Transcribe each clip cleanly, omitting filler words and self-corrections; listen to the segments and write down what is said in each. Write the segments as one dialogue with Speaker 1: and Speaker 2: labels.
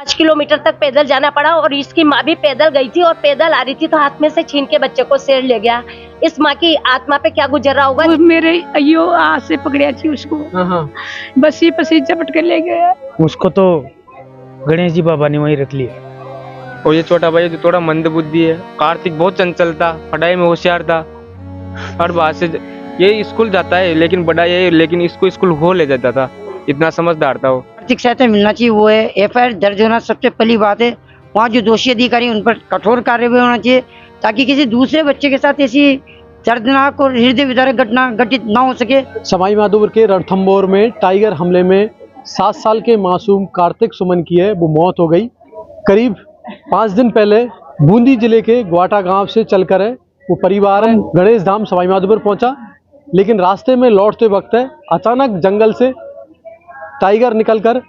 Speaker 1: 5 kilometre तक पैदल जाना पड़ा और इसकी माँ भी पैदल गई थी और पैदल आ रही थी तो हाथ में से छीन के बच्चे को शेर ले गया। इस माँ की आत्मा पे क्या गुजर रहा होगा।
Speaker 2: वो मेरे अयो हाथ से पकड़िया थी उसको, बसी पसी झपट के ले गया।
Speaker 3: उसको तो गणेश जी बाबा ने वहीं रख लिया।
Speaker 4: और ये छोटा भाई जो थोड़ा मंदबुद्धि है। कार्तिक बहुत चंचल था, पढ़ाई में होशियार था, हर बात से ये स्कूल जाता है लेकिन बड़ा ये लेकिन इसको स्कूल हो ले जाता था, इतना समझदार था वो।
Speaker 5: आर्थिक सहायता मिलना चाहिए, वो है एफआईआर दर्ज होना सबसे पहली बात है। वहाँ जो दोषी अधिकारी उन पर कठोर कार्रवाई होना चाहिए ताकि किसी दूसरे बच्चे के साथ ऐसी दर्दनाक और हृदय विदारक घटना घटित ना हो सके।
Speaker 6: सवाई माधोपुर के रणथंभौर में टाइगर हमले में 7 साल के मासूम कार्तिक सुमन की है वो मौत हो गई। करीब 5 दिन पहले बूंदी जिले के ग्वाटा गांव से चलकर है वो परिवार है गणेश धाम सवाई माधोपुर पहुंचा, लेकिन रास्ते में लौटते वक्त है अचानक जंगल से टाइगर निकलकर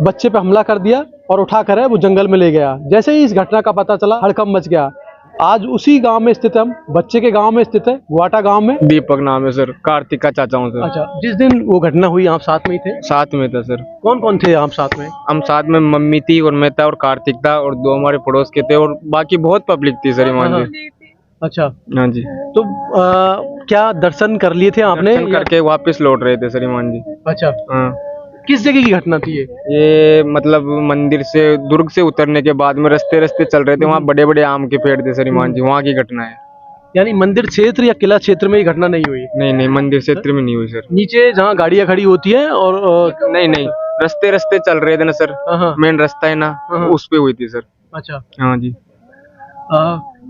Speaker 6: बच्चे पे हमला कर दिया और उठाकर है वो जंगल में ले गया। जैसे ही इस घटना का पता चला हड़कंप मच गया। आज उसी गांव में स्थित हम बच्चे के गांव में स्थित है ग्वाटा गांव में।
Speaker 4: दीपक नाम है सर, कार्तिक का चाचा हूँ सर।
Speaker 6: अच्छा, जिस दिन वो घटना हुई आप साथ में ही थे?
Speaker 4: साथ में था सर।
Speaker 6: कौन कौन थे आप साथ में?
Speaker 4: हम साथ में, मम्मी थी और मैं था और कार्तिक था और 2 हमारे पड़ोस के थे और बाकी बहुत पब्लिक थी सर ईमान जी।
Speaker 6: अच्छा,
Speaker 4: हाँ जी।
Speaker 6: तो क्या दर्शन कर लिए थे आपने?
Speaker 4: दर्शन करके वापस लौट रहे थे सर ईमान जी।
Speaker 6: अच्छा,
Speaker 4: हाँ।
Speaker 6: किस जगह की घटना थी
Speaker 4: ये मतलब मंदिर से दुर्ग से उतरने के बाद में रास्ते चल रहे थे, वहाँ बड़े बड़े आम के पेड़ थे सर ईमान जी, वहाँ की घटना है।
Speaker 6: यानी मंदिर क्षेत्र या किला क्षेत्र में ये घटना नहीं हुई?
Speaker 4: नहीं, मंदिर क्षेत्र में नहीं हुई सर।
Speaker 6: नीचे जहाँ गाड़ियाँ खड़ी होती है और
Speaker 4: नहीं, रास्ते चल रहे थे ना सर, मेन रास्ता है ना, उस पे हुई थी सर।
Speaker 6: अच्छा,
Speaker 4: हाँ जी।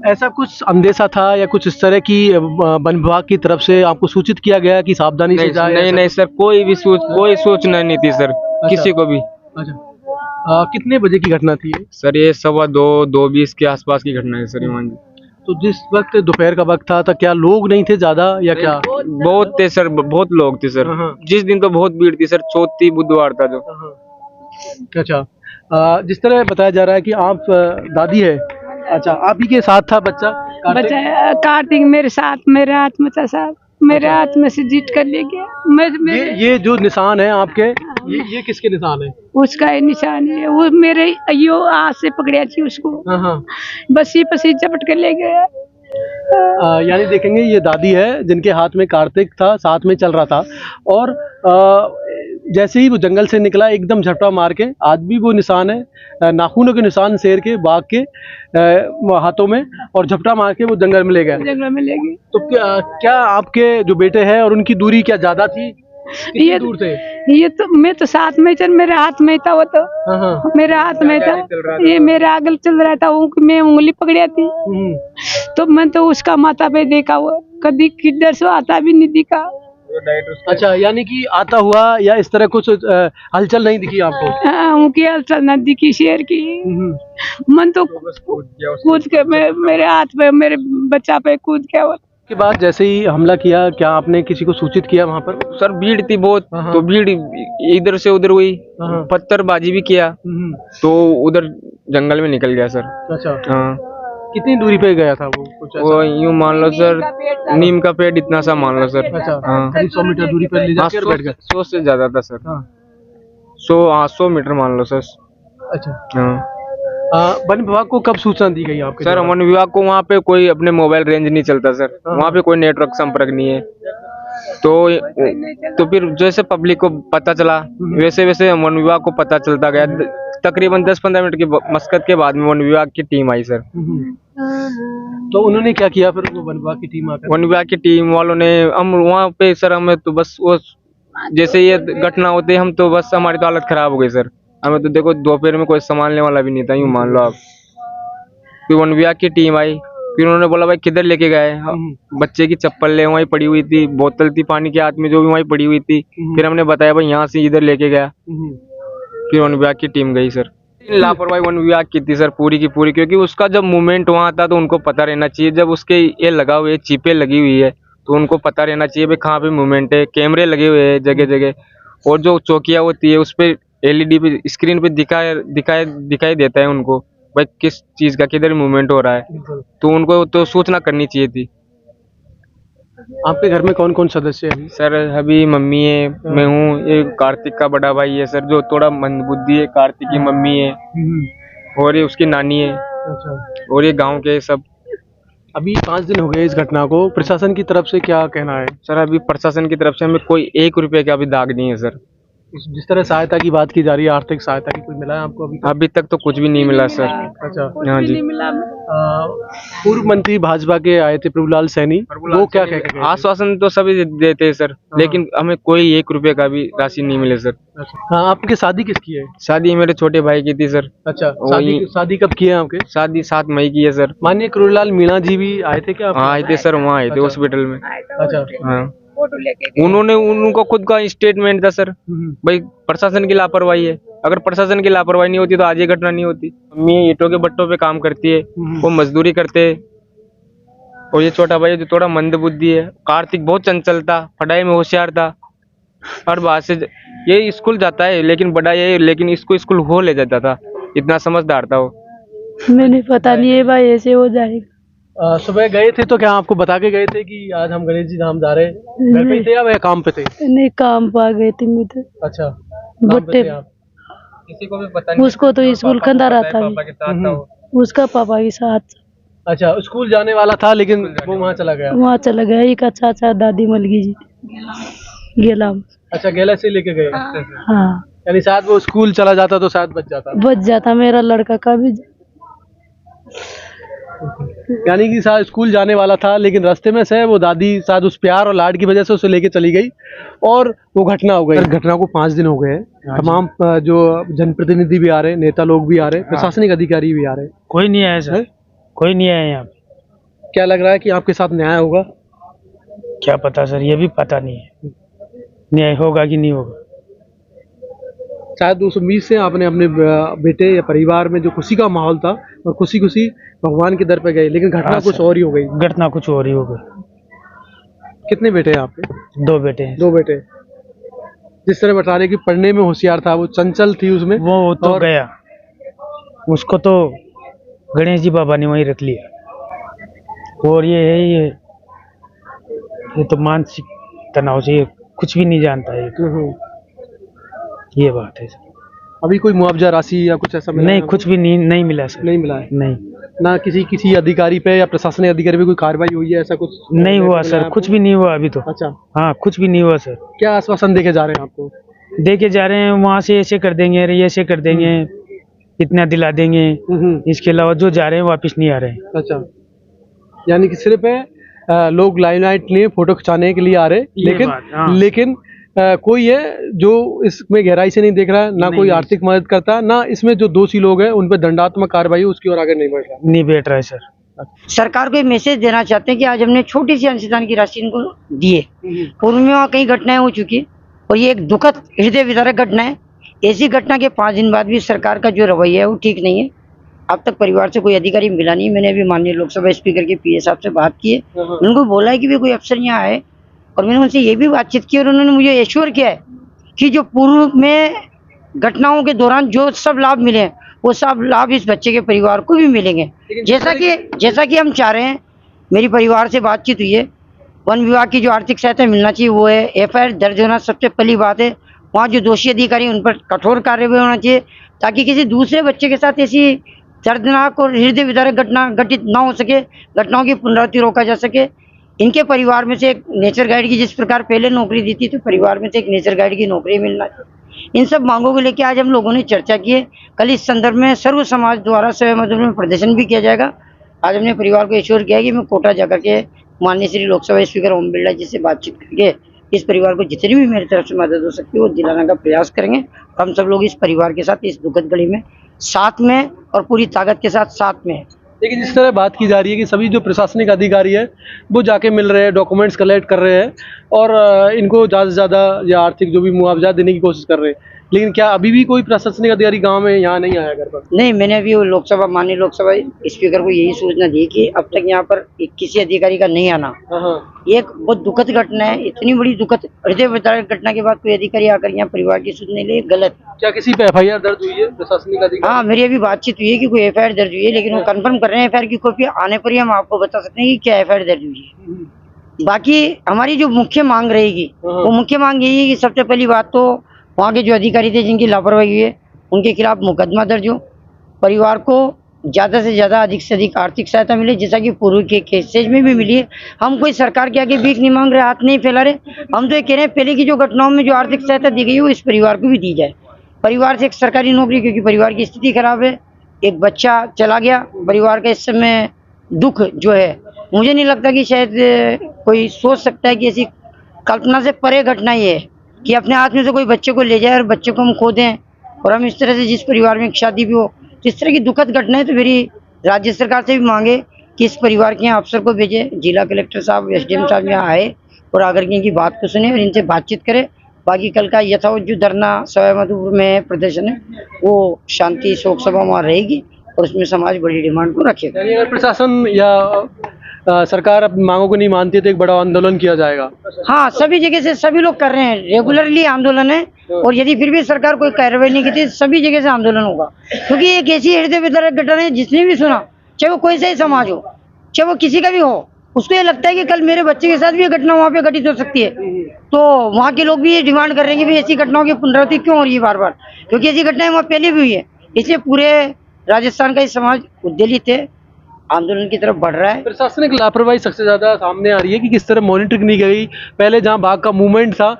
Speaker 6: ऐसा कुछ अंदेशा था या कुछ इस तरह की वन विभाग की तरफ से आपको सूचित किया गया कि सावधानी से जाए?
Speaker 4: नहीं सर, कोई सूचना नहीं थी सर।
Speaker 6: अच्छा,
Speaker 4: किसी को भी।
Speaker 6: अच्छा, कितने बजे की घटना थी
Speaker 4: सर ये 2:20 के आसपास की घटना है सर ईमान जी।
Speaker 6: तो जिस वक्त दोपहर का वक्त था तो क्या लोग नहीं थे ज्यादा या क्या?
Speaker 4: बहुत थे सर, बहुत लोग थे सर। जिस दिन तो बहुत भीड़ थी सर, चौथी बुधवार था जो।
Speaker 6: अच्छा, जिस तरह बताया जा रहा है कि आप दादी है। अच्छा, आप ही के साथ था बच्चा?
Speaker 2: कार्तिक मेरे साथ, मेरे हाथ में था साथ, मेरे हाथ में से जीत कर ले गया।
Speaker 6: ये जो निशान है आपके, ये किसके निशान है?
Speaker 2: उसका ही निशान है, वो मेरे अयो हाथ से पकड़िया थी उसको, बसी पसी झपट के ले गया।
Speaker 6: यानी देखेंगे ये दादी है जिनके हाथ में कार्तिक था, साथ में चल रहा था और जैसे ही वो जंगल से निकला एकदम झपटा मार के, आज भी वो निशान है, नाखूनों के निशान शेर के, बाघ के हाथों में, और झपटा मार के वो जंगल में ले गए। तो क्या आपके जो बेटे हैं और उनकी दूरी क्या ज्यादा थी? कितनी दूर थे?
Speaker 2: ये तो मैं तो साथ में चल, मेरे हाथ में था वो तो, मेरे हाथ में था, ये मेरे आगे चल रहा था, मैं उंगली पकड़िया थी तो मैं तो उसका माथा पे देखा, वो कभी किधर से आता भी नहीं दिखा।
Speaker 6: अच्छा, यानी कि आता हुआ या इस तरह कुछ हलचल नहीं दिखी आपको?
Speaker 2: हाँ, उनकी हलचल न दिखी शेर की। मन तो कूद के मेरे हाथ पे, मेरे बच्चा पे कूद के।
Speaker 6: के बाद जैसे ही हमला किया क्या आपने किसी को सूचित किया वहाँ पर?
Speaker 4: सर भीड़ थी बहुत, तो भीड़ इधर से उधर हुई, पत्थरबाजी भी किया तो उधर जंगल में निकल गया सर।
Speaker 6: अच्छा,
Speaker 4: हाँ।
Speaker 6: कितनी दूरी पे गया था वो? कुछ
Speaker 4: वो यूँ मान लो सर, नीम का पेड़ इतना सा मान लो सर।
Speaker 6: अच्छा, 100 मीटर दूरी पर ले जाकर बैठ गया?
Speaker 4: 100 से ज्यादा था सर। 100 मीटर मान लो सर।
Speaker 6: अच्छा,
Speaker 4: हाँ।
Speaker 6: वन विभाग को कब सूचना दी गई आपके?
Speaker 4: सर वन विभाग को वहाँ पे कोई अपने मोबाइल रेंज नहीं चलता सर, वहाँ पे कोई नेटवर्क संपर्क नहीं है, तो फिर जैसे पब्लिक को पता चला वैसे वैसे वन विभाग को पता चलता गया। तकरीबन 10-15 मिनट की मशक्कत के बाद में वन विभाग की टीम आई सर।
Speaker 6: तो उन्होंने क्या किया फिर? वन विभाग की टीम आकर?
Speaker 4: वन विभाग की टीम वालों ने, हम वहाँ पे सर, हमें तो बस वो जैसे ये घटना होती है हम तो बस, हमारी तो हालत खराब हो गई सर। हमें तो देखो दोपहर में कोई संभालने वाला भी नहीं था, यूँ मान लो आप। फिर वन विभाग की टीम आई, फिर उन्होंने बोला भाई किधर लेके गए? बच्चे की चप्पल ले वहीं पड़ी हुई थी, बोतल थी पानी के हाथ में जो भी वहीं पड़ी हुई थी। फिर हमने बताया भाई यहाँ से इधर लेके गया। फिर वन विभाग की टीम गई सर। लापरवाही वन विभाग की थी सर पूरी की पूरी, क्योंकि उसका जब मूवमेंट वहाँ था तो उनको पता रहना चाहिए। जब उसके ये लगा हुए चिपे लगी हुई है तो उनको पता रहना चाहिए भाई कहाँ पे मूवमेंट है। कैमरे लगे हुए हैं जगह जगह, और जो चौकियाँ होती है उस पर LED पे स्क्रीन पे दिखाई देता है उनको भाई किस चीज का किधर मूवमेंट हो रहा है, तो उनको तो सूचना करनी चाहिए थी।
Speaker 6: आपके घर में कौन कौन सदस्य हैं?
Speaker 4: सर अभी मम्मी है, मैं हूँ, ये कार्तिक का बड़ा भाई है सर जो थोड़ा मंदबुद्धि है, कार्तिक की मम्मी है और ये उसकी नानी है
Speaker 6: अच्छा।
Speaker 4: और ये गांव के सब।
Speaker 6: अभी 5 दिन हो गए इस घटना को, प्रशासन की तरफ से क्या कहना है?
Speaker 4: सर अभी प्रशासन की तरफ से हमें कोई 1 रुपए का भी दाग नहीं है सर।
Speaker 6: जिस तरह सहायता की बात की जा रही है, आर्थिक सहायता की, कोई मिला है आपको अभी?
Speaker 4: अभी तक तो कुछ भी नहीं मिला सर।
Speaker 6: अच्छा।
Speaker 4: हाँ जी।
Speaker 6: पूर्व मंत्री भाजपा के आए थे प्रभुलाल सैनी, वो क्या कह के गए थे?
Speaker 4: आश्वासन तो सभी देते हैं सर, लेकिन हमें कोई 1 रुपए का भी राशि नहीं मिले सर।
Speaker 6: अच्छा। हाँ, आपकी शादी किसकी है?
Speaker 4: शादी मेरे छोटे भाई की थी सर।
Speaker 6: अच्छा,
Speaker 4: वही-
Speaker 6: शादी कब की है आपके?
Speaker 4: शादी 7 मई की है सर।
Speaker 6: माननीय करुणालाल मीणा जी भी आए थे क्या?
Speaker 4: हाँ आए थे सर, वहाँ आए थे हॉस्पिटल में।
Speaker 6: अच्छा।
Speaker 4: हाँ उन्होंने उनको खुद का स्टेटमेंट था सर, भाई प्रशासन की लापरवाही है, अगर प्रशासन की लापरवाही नहीं होती तो आज ये घटना नहीं होती। मम्मी ईंटों के भट्टों पे काम करती है, वो मजदूरी करते है और ये छोटा भाई जो थोड़ा मंदबुद्धि है। कार्तिक बहुत चंचल था, पढ़ाई में होशियार था, हर बात से ये स्कूल जाता है लेकिन बड़ा ये, लेकिन इसको स्कूल हो ले जाता था, इतना समझदार था वो।
Speaker 2: मैंने पता नहीं है भाई, ऐसे हो जाएगा।
Speaker 6: सुबह गए थे तो क्या आपको बता के गए थे कि आज हम गणेश जी धाम जा रहे हैं? घर पे ही थे या वह काम पे थे?
Speaker 2: नहीं, काम पा गए थे मैं तो।
Speaker 6: अच्छा, काम पे
Speaker 2: बट्टे
Speaker 6: थे आप?
Speaker 4: किसी को भी पता नहीं,
Speaker 2: उसको तो स्कूल खंदा रहता
Speaker 4: पापा के साथ था वो।
Speaker 2: है, उसका पापा के साथ
Speaker 6: अच्छा, स्कूल जाने वाला था लेकिन वो वहाँ चला गया।
Speaker 2: वहाँ चला गया। एक चाचा दादी मलगी जी गेला।
Speaker 6: अच्छा, गेला से लेके गए।
Speaker 2: हाँ,
Speaker 6: यानी शायद वो स्कूल चला जाता तो शायद बच जाता।
Speaker 2: बच जाता मेरा लड़का का भी।
Speaker 6: यानी कि शायद स्कूल जाने वाला था लेकिन रास्ते में से वो दादी शायद उस प्यार और लाड की वजह से उसे लेके चली गई और वो घटना हो गई। घटना को 5 दिन हो गए हैं, तमाम जो जनप्रतिनिधि भी आ रहे हैं, नेता लोग भी आ रहे हैं, प्रशासनिक अधिकारी भी आ रहे हैं।
Speaker 3: कोई नहीं आया सर, कोई नहीं आया यहाँ पे।
Speaker 6: क्या लग रहा है कि आपके साथ न्याय होगा?
Speaker 3: क्या पता सर, ये भी पता नहीं है न्याय होगा कि नहीं होगा।
Speaker 6: शायद उस उम्मीद से आपने अपने बेटे या परिवार में जो खुशी का माहौल था और खुशी खुशी भगवान के दर पे गए, लेकिन घटना
Speaker 3: हाँ
Speaker 6: कुछ
Speaker 3: सर।
Speaker 6: और ही हो गई।
Speaker 3: घटना कुछ और ही हो गई।
Speaker 6: कितने बेटे हैं आपके?
Speaker 3: 2 बेटे हैं।
Speaker 6: 2 बेटे। जिस तरह बता रहे कि पढ़ने में होशियार था, वो चंचल थी उसमें,
Speaker 3: वो तो
Speaker 6: और
Speaker 3: गया, उसको तो गणेश जी बाबा ने वहीं रख लिया। और ये है, ये तो मानसिक तनाव से ये कुछ भी नहीं जानता है, ये बात है सर।
Speaker 6: अभी कोई मुआवजा राशि या कुछ ऐसा मिला
Speaker 3: नहीं,
Speaker 6: है?
Speaker 3: कुछ भी नहीं मिला सर।
Speaker 6: नहीं मिला है।
Speaker 3: नहीं,
Speaker 6: ना किसी अधिकारी पे या प्रशासनिक अधिकारी पे कोई कार्रवाई हुई है, ऐसा कुछ
Speaker 3: नहीं हुआ
Speaker 6: मिला
Speaker 3: सर,
Speaker 6: है
Speaker 3: कुछ
Speaker 6: आपको?
Speaker 3: भी नहीं हुआ अभी तो।
Speaker 6: अच्छा,
Speaker 3: हाँ, कुछ भी नहीं हुआ सर।
Speaker 6: क्या आश्वासन देके जा रहे हैं आपको?
Speaker 3: देके जा रहे हैं, वहाँ से ऐसे कर देंगे, अरे ऐसे कर देंगे, इतना दिला देंगे। इसके अलावा जो जा रहे हैं वापस नहीं आ रहे हैं।
Speaker 6: अच्छा, यानी कि सिर्फ लोग लाइमलाइट लिए फोटो खिंचाने के लिए आ रहे हैं,
Speaker 3: ये
Speaker 6: लेकिन
Speaker 3: बात, हाँ।
Speaker 6: लेकिन कोई है जो इसमें गहराई से नहीं देख रहा है, ना कोई आर्थिक मदद करता, ना इसमें जो दोषी लोग हैं उन पर दंडात्मक कार्रवाई उसकी ओर आगे नहीं बढ़ रहा।
Speaker 3: नहीं बैठ रहा है सर।
Speaker 5: सरकार को ये मैसेज देना चाहते हैं कि आज हमने छोटी सी अंशदान की राशि इनको दिए। पूर्व में वहाँ कई घटनाएं हो चुकी है और ये एक दुखद हृदय विदारक घटना है। ऐसी घटना के 5 दिन बाद भी सरकार का जो रवैया है वो ठीक नहीं है। अब तक परिवार से कोई अधिकारी मिला नहीं। मैंने अभी माननीय लोकसभा स्पीकर के पीए साहब से बात की है, उनको बोला है कि भी कोई अफसर यहाँ आए, और मैंने उनसे ये भी बातचीत की और उन्होंने मुझे एश्योर किया है कि जो पूर्व में घटनाओं के दौरान जो सब लाभ मिले हैं वो सब लाभ इस बच्चे के परिवार को भी मिलेंगे, जैसा कि हम चाह रहे हैं। मेरी परिवार से बातचीत हुई है, वन विभाग की जो आर्थिक सहायता मिलना चाहिए वो है, एफआईआर दर्ज होना सबसे पहली बात है। वहाँ जो दोषी अधिकारी उन पर कठोर कार्रवाई होना चाहिए ताकि किसी दूसरे बच्चे के साथ ऐसी दर्दनाक और हृदय विदारक घटना घटित ना हो सके, घटनाओं की पुनरावृत्ति रोका जा सके। इनके परिवार में से एक नेचर गाइड की जिस प्रकार पहले नौकरी दी थी, तो परिवार में से एक नेचर गाइड की नौकरी मिलना चाहिए। इन सब मांगों को लेकर आज हम लोगों ने चर्चा की है। कल इस संदर्भ में सर्व समाज द्वारा सहमति में प्रदर्शन भी किया जाएगा। आज हमने परिवार को एश्योर किया कि मैं कोटा जाकर के माननीय श्री लोकसभा स्पीकर ओम बिरला जी से बातचीत करके इस परिवार को जितनी भी मेरी तरफ से मदद हो सकती है वो दिलाने का प्रयास करेंगे। हम सब लोग इस परिवार के साथ इस दुखद घड़ी में साथ में और पूरी ताकत के साथ में हैं।
Speaker 6: लेकिन जिस तरह बात की जा रही है कि सभी जो प्रशासनिक अधिकारी है वो जाके मिल रहे हैं, डॉक्यूमेंट्स कलेक्ट कर रहे हैं और इनको ज़्यादा से ज़्यादा या आर्थिक जो भी मुआवजा देने की कोशिश कर रहे हैं, लेकिन क्या अभी भी कोई प्रशासनिक अधिकारी गांव में यहाँ नहीं आया घर पर?
Speaker 5: नहीं, मैंने अभी वो माननीय लोकसभा स्पीकर को यही सूचना दी कि अब तक यहाँ पर किसी अधिकारी का नहीं आना। ये एक बहुत दुखद घटना है। इतनी बड़ी दुखद हृदय विदारक घटना के बाद कोई अधिकारी आकर यहाँ परिवार की सुनने लिए गलत।
Speaker 6: क्या किसी पे एफआईआर दर्ज हुई है प्रशासनिक अधिकारी?
Speaker 5: हाँ, मेरी अभी बातचीत हुई है कि कोई एफआईआर दर्ज हुई है, लेकिन वो कंफर्म कर रहे हैं। एफआईआर की कॉपी आने पर ही हम आपको बता सकते हैं कि क्या एफआईआर दर्ज हुई है। बाकी हमारी जो मुख्य मांग रहेगी वो मुख्य मांग यही है कि सबसे पहली बात तो वहाँ के जो अधिकारी थे जिनकी लापरवाही हुई है उनके खिलाफ मुकदमा दर्ज हो, परिवार को ज़्यादा से ज़्यादा अधिक से अधिक आर्थिक सहायता मिले, जैसा कि पूर्व के केसेज में भी मिली है। हम कोई सरकार के आगे भीख नहीं मांग रहे, हाथ नहीं फैला रहे, हम तो ये कह रहे हैं पहले की जो घटनाओं में जो आर्थिक सहायता दी गई है वो इस परिवार को भी दी जाए। परिवार से एक सरकारी नौकरी, क्योंकि परिवार की स्थिति खराब है, एक बच्चा चला गया, परिवार का इस समय दुख जो है मुझे नहीं लगता कि शायद कोई सोच सकता है कि ऐसी कल्पना से परे घटना ये है कि अपने हाथ में से कोई बच्चे को ले जाए और बच्चे को हम खो दें, और हम इस तरह से जिस परिवार में एक शादी भी हो, तो इस तरह की दुखद घटना है। तो मेरी राज्य सरकार से भी मांगे कि इस परिवार के यहाँ अफसर को भेजे, जिला कलेक्टर साहब, एसडीएम साहब यहाँ आए और आकर के इनकी बात को सुने और इनसे बातचीत करे। बाकी कल का यथावत जो धरना सवाई माधोपुर में प्रदर्शन है वो शांति शोक सभा वहाँ रहेगी और उसमें समाज बड़ी डिमांड को रखेगा।
Speaker 6: यानी अगर प्रशासन या सरकार अपनी मांगों को नहीं मानती है तो एक बड़ा आंदोलन किया जाएगा।
Speaker 5: हाँ, सभी जगह से सभी लोग कर रहे हैं, रेगुलरली आंदोलन है, और यदि फिर भी सरकार कोई कार्रवाई नहीं की सभी जगह से आंदोलन होगा, क्योंकि एक ऐसी हृदय विदारक घटना है जिसने भी सुना, चाहे वो कोई सा ही समाज हो, चाहे वो किसी का भी हो, उसको ये लगता है कि कल मेरे बच्चे के साथ भी ये घटना वहाँ पे घटित हो सकती है। तो वहाँ के लोग भी ये डिमांड कर रहे हैं कि भाई ऐसी घटनाओं की पुनरावृत्ति क्यों हो रही है बार बार, क्योंकि ऐसी घटनाएं वहाँ पहले भी हुई है। इसलिए पूरे राजस्थान का ये समाज उद्वेलित है, आंदोलन की तरफ बढ़ रहा है।
Speaker 6: प्रशासनिक लापरवाही सबसे ज्यादा सामने आ रही है कि किस तरह मॉनिटरिंग नहीं गई, पहले जहां बाघ का मूवमेंट था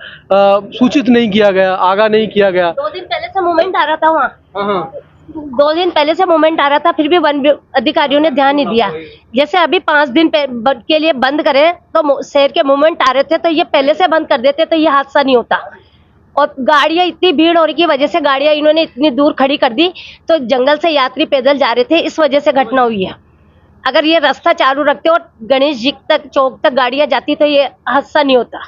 Speaker 6: सूचित नहीं किया गया, आगाह नहीं किया गया।
Speaker 1: 2 दिन पहले से मूवमेंट आ रहा था वहाँ,
Speaker 6: हाँ,
Speaker 1: 2 दिन पहले से मूवमेंट आ रहा था, फिर भी वन अधिकारियों ने ध्यान नहीं दिया। जैसे अभी 5 दिन के लिए बंद करे तो शहर के मूवमेंट आ रहे थे तो ये पहले से बंद कर देते तो ये हादसा नहीं होता। और गाड़ियां इतनी भीड़ होने की वजह से गाड़ियां इन्होंने इतनी दूर खड़ी कर दी, तो जंगल से यात्री पैदल जा रहे थे, इस वजह से घटना हुई है। अगर ये रास्ता चालू रखते और गणेश जी तक चौक तक गाड़ियां जाती तो ये हादसा नहीं होता।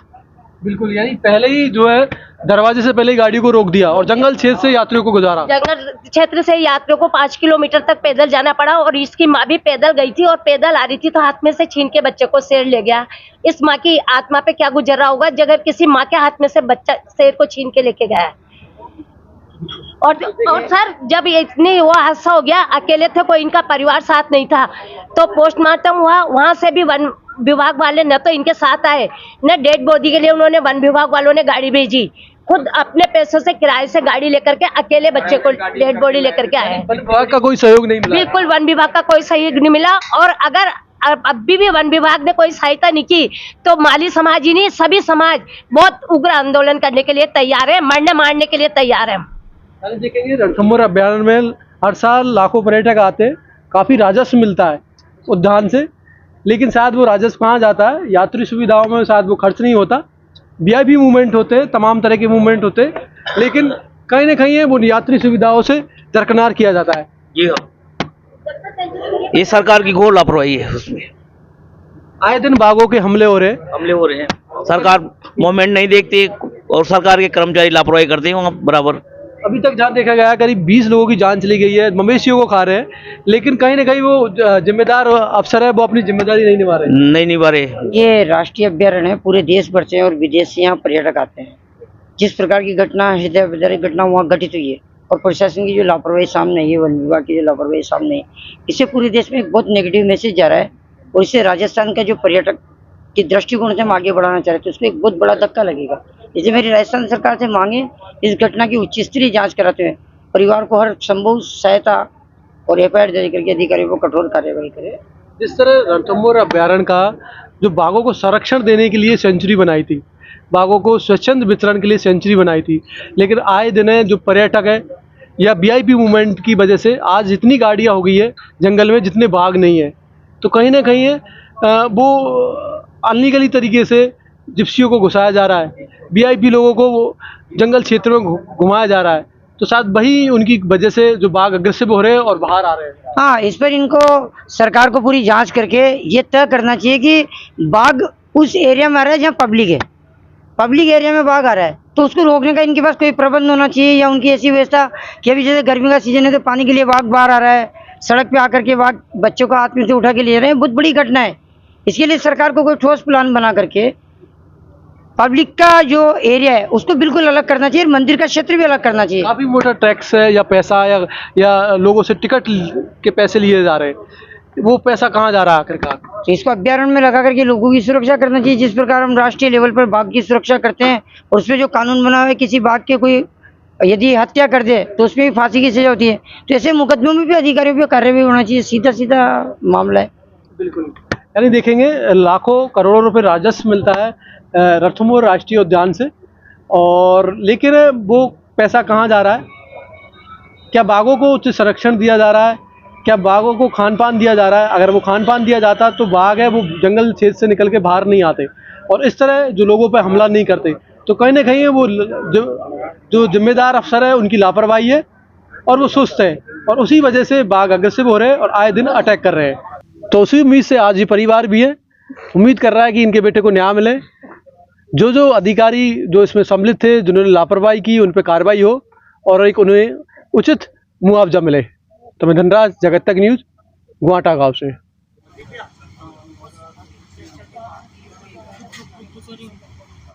Speaker 6: बिल्कुल, यानी पहले ही जो है दरवाजे से पहले ही गाड़ी को रोक दिया और जंगल क्षेत्र से यात्रियों को गुजारा।
Speaker 1: जंगल क्षेत्र से यात्रियों को 5 किलोमीटर तक पैदल जाना पड़ा, और इसकी माँ भी पैदल गई थी और पैदल आ रही थी, तो हाथ में से छीन के बच्चे को शेर ले गया। इस माँ की आत्मा पे क्या गुजर रहा होगा अगर किसी माँ के हाथ में से बच्चा शेर को छीन के लेके गया है। और सर जब इतनी वो हादसा हो गया, अकेले थे, कोई इनका परिवार साथ नहीं था, तो पोस्टमार्टम हुआ, वहां से भी वन विभाग वाले न तो इनके साथ आए, न डेड बॉडी के लिए उन्होंने वन विभाग वालों ने गाड़ी भेजी, खुद अपने पैसों से किराए से गाड़ी लेकर के अकेले बच्चे को डेड बॉडी लेकर के आए।
Speaker 6: वन विभाग का कोई सहयोग नहीं मिला।
Speaker 1: बिल्कुल वन विभाग का कोई सहयोग नहीं मिला, और अगर अभी भी वन विभाग ने कोई सहायता नहीं की तो माली समाज ही नहीं, सभी समाज बहुत उग्र आंदोलन करने के लिए तैयार है, मरने मारने के लिए तैयार है।
Speaker 6: देखेंगे रणथंभौर अभ्यारण्य में हर साल लाखों पर्यटक आते हैं, काफी राजस्व मिलता है उद्यान से, लेकिन शायद वो राजस्व कहाँ जाता है, यात्री सुविधाओं में शायद वो खर्च नहीं होता। वीआईपी मूवमेंट होते हैं, तमाम तरह के मूवमेंट होते हैं, लेकिन कहीं ना कहीं वो यात्री सुविधाओं से दरकिनार किया जाता है।
Speaker 7: जी हाँ, ये सरकार की घोर लापरवाही है। उसमें
Speaker 6: आए दिन बाघों के हमले हो रहे हैं,
Speaker 7: सरकार मूवमेंट नहीं देखती और सरकार के कर्मचारी लापरवाही करते हैं वहाँ बराबर।
Speaker 6: अभी तक जहाँ देखा गया करीब 20 लोगों की जान चली गई है, मवेशियों को खा रहे हैं, लेकिन कहीं ना कहीं वो जिम्मेदार अफसर है वो अपनी जिम्मेदारी नहीं निभा रहे।
Speaker 5: ये राष्ट्रीय अभ्यारण्य है, पूरे देश भर से और विदेश से यहाँ पर्यटक आते हैं। जिस प्रकार की घटना, हृदय विदारक घटना वहाँ घटित हुई है, और प्रशासन की जो लापरवाही सामने आई है, वन विभाग की जो लापरवाही सामने है, इससे पूरे देश में एक बहुत नेगेटिव मैसेज जा रहा है, और इससे राजस्थान का जो पर्यटक की दृष्टिकोण से हम आगे बढ़ाना चाह रहे थे उसको एक बहुत बड़ा धक्का लगेगा। इसलिए मेरी राजस्थान सरकार से मांगे इस घटना की उच्च स्तरीय जांच कराते हुए परिवार को हर संभव सहायता और एफआईआर जारी करके अधिकारियों को कठोर कार्यवाही करे।
Speaker 6: जिस तरह रणथंभौर अभ्यारण्य का जो बाघों को संरक्षण देने के लिए सेंचुरी बनाई थी, बाघों को स्वच्छंद वितरण के लिए सेंचुरी बनाई थी, लेकिन आए दिन जो पर्यटक है या वीआईपी मूवमेंट की वजह से आज इतनी गाड़ियाँ हो गई है जंगल में जितने बाघ नहीं है, तो कहीं ना कहीं वो अनलीगली तरीके से जिप्सियों को घुसाया जा रहा है, वीआईपी लोगों को जंगल क्षेत्र में घुमाया जा रहा है, तो शायद वही उनकी वजह से जो बाघ अग्रेसिव हो रहे हैं और बाहर आ रहे हैं।
Speaker 5: हाँ, इस पर इनको सरकार को पूरी जांच करके ये तय करना चाहिए कि बाघ उस एरिया में आ रहा है जहाँ पब्लिक है, पब्लिक एरिया में बाघ आ रहा है तो उसको रोकने का इनके पास कोई प्रबंध होना चाहिए, या उनकी ऐसी व्यवस्था कि अभी जैसे गर्मी का सीजन है तो पानी के लिए बाघ बाहर आ रहा है, सड़क पे आकर के बाघ बच्चों को हाथ में से उठा के ले रहे हैं, बहुत बड़ी घटना है। इसके लिए सरकार को कोई ठोस प्लान बना करके पब्लिक का जो एरिया है उसको बिल्कुल अलग करना चाहिए, मंदिर का क्षेत्र भी अलग करना चाहिए।
Speaker 6: काफी मोटा टैक्स है या पैसा या लोगों से टिकट के पैसे लिए जा रहे हैं, वो पैसा कहाँ जा रहा है आखिरकार?
Speaker 5: तो इसको अभ्यारण्य में लगा करके लोगों की सुरक्षा करना चाहिए, जिस प्रकार हम राष्ट्रीय लेवल पर बाघ की सुरक्षा करते हैं। और उसमें जो कानून बना हुआ है, किसी बाघ के कोई यदि हत्या कर दे तो उसमें भी फांसी की सजा होती है। तो ऐसे मुकदमों में भी अधिकारियों पर कार्यवाही होना चाहिए, सीधा सीधा मामला है।
Speaker 6: बिल्कुल, यानी देखेंगे लाखों करोड़ों रुपए राजस्व मिलता है रणथंभौर राष्ट्रीय उद्यान से, और लेकिन वो पैसा कहाँ जा रहा है? क्या बाघों को उचित संरक्षण दिया जा रहा है? क्या बाघों को खान पान दिया जा रहा है? अगर वो खान पान दिया जाता तो बाघ है वो जंगल क्षेत्र से निकल के बाहर नहीं आते और इस तरह जो लोगों पर हमला नहीं करते। तो कहीं ना कहीं वो जो जिम्मेदार अफसर है उनकी लापरवाही है और वो सुस्त है, और उसी वजह से बाघ अग्रेसिव हो रहे हैं और आए दिन अटैक कर रहे हैं। तो उसी उम्मीद से आज ये परिवार भी है, उम्मीद कर रहा है कि इनके बेटे को न्याय मिले। जो अधिकारी जो इसमें सम्मिलित थे, जिन्होंने लापरवाही की, उन पर कार्रवाई हो और एक उन्हें उचित मुआवजा मिले। तो मैं धनराज, जगत तक न्यूज़, ग्वाटा गांव से।